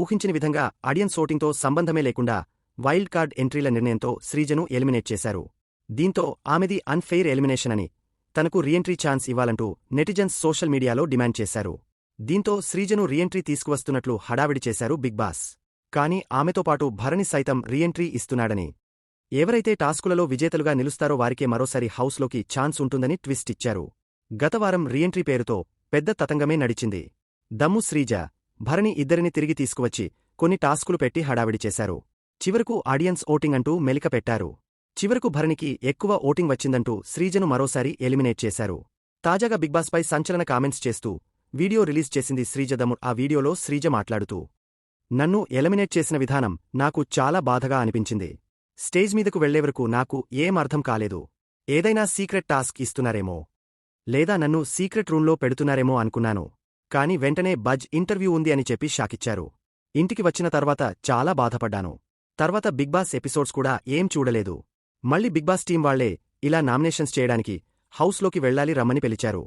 ఊహించిన విధంగా ఆడియన్స్ ఓటింగ్తో సంబంధమే లేకుండా వైల్డ్ కార్డ్ ఎంట్రీల నిర్ణయంతో శ్రీజను ఎలిమినేట్ చేశారు. దీంతో ఆమెది అన్ఫెయిర్ ఎలిమినేషన్ అని, తనకు రీఎంట్రీ ఛాన్స్ ఇవ్వాలంటూ నెటిజన్స్ సోషల్ మీడియాలో డిమాండ్ చేశారు. దీంతో శ్రీజను రీఎంట్రీ తీసుకువస్తున్నట్లు హడావిడి చేశారు బిగ్ బాస్. కానీ ఆమెతో పాటు భరణి సైతం రీఎంట్రీ ఇస్తున్నాడని, ఎవరైతే టాస్కులలో విజేతలుగా నిలుస్తారో వారికే మరోసారి హౌస్లోకి ఛాన్స్ ఉంటుందని ట్విస్ట్ ఇచ్చారు. గతవారం రీఎంట్రీ పేరుతో పెద్ద తతంగమే నడిచింది. దమ్ము శ్రీజ, భరణి ఇద్దరిని తిరిగి తీసుకువచ్చి కొన్ని టాస్కులు పెట్టి హడావిడి చేశారు. చివరకు ఆడియన్స్ ఓటింగ్ అంటూ మెలిక పెట్టారు. చివరకు భరణికి ఎక్కువ ఓటింగ్ వచ్చిందంటూ శ్రీజను మరోసారి ఎలిమినేట్ చేశారు. తాజాగా బిగ్ బాస్పై సంచలన కామెంట్స్ చేస్తూ వీడియో రిలీజ్ చేసింది శ్రీజ. దమ్ము ఆ వీడియోలో శ్రీజ మాట్లాడుతూ, నన్ను ఎలిమినేట్ చేసిన విధానం నాకు చాలా బాధగా అనిపించింది. స్టేజ్ మీదకు వెళ్లేవరకు నాకు ఏం అర్థం కాలేదు. ఏదైనా సీక్రెట్ టాస్క్ ఇస్తున్నారేమో, లేదా నన్ను సీక్రెట్ రూంలో పెడుతున్నారేమో అనుకున్నాను. కాని వెంటనే బజ్ ఇంటర్వ్యూ ఉంది అని చెప్పి షాకిచ్చారు. ఇంటికి వచ్చిన తర్వాత చాలా బాధపడ్డాను. తర్వాత బిగ్ బాస్ ఎపిసోడ్స్ కూడా ఏం చూడలేదు. మళ్ళీ బిగ్ బాస్ టీం వాళ్లే ఇలా నామినేషన్స్ చేయడానికి హౌస్లోకి వెళ్లాలి రమ్మని పిలిచారు.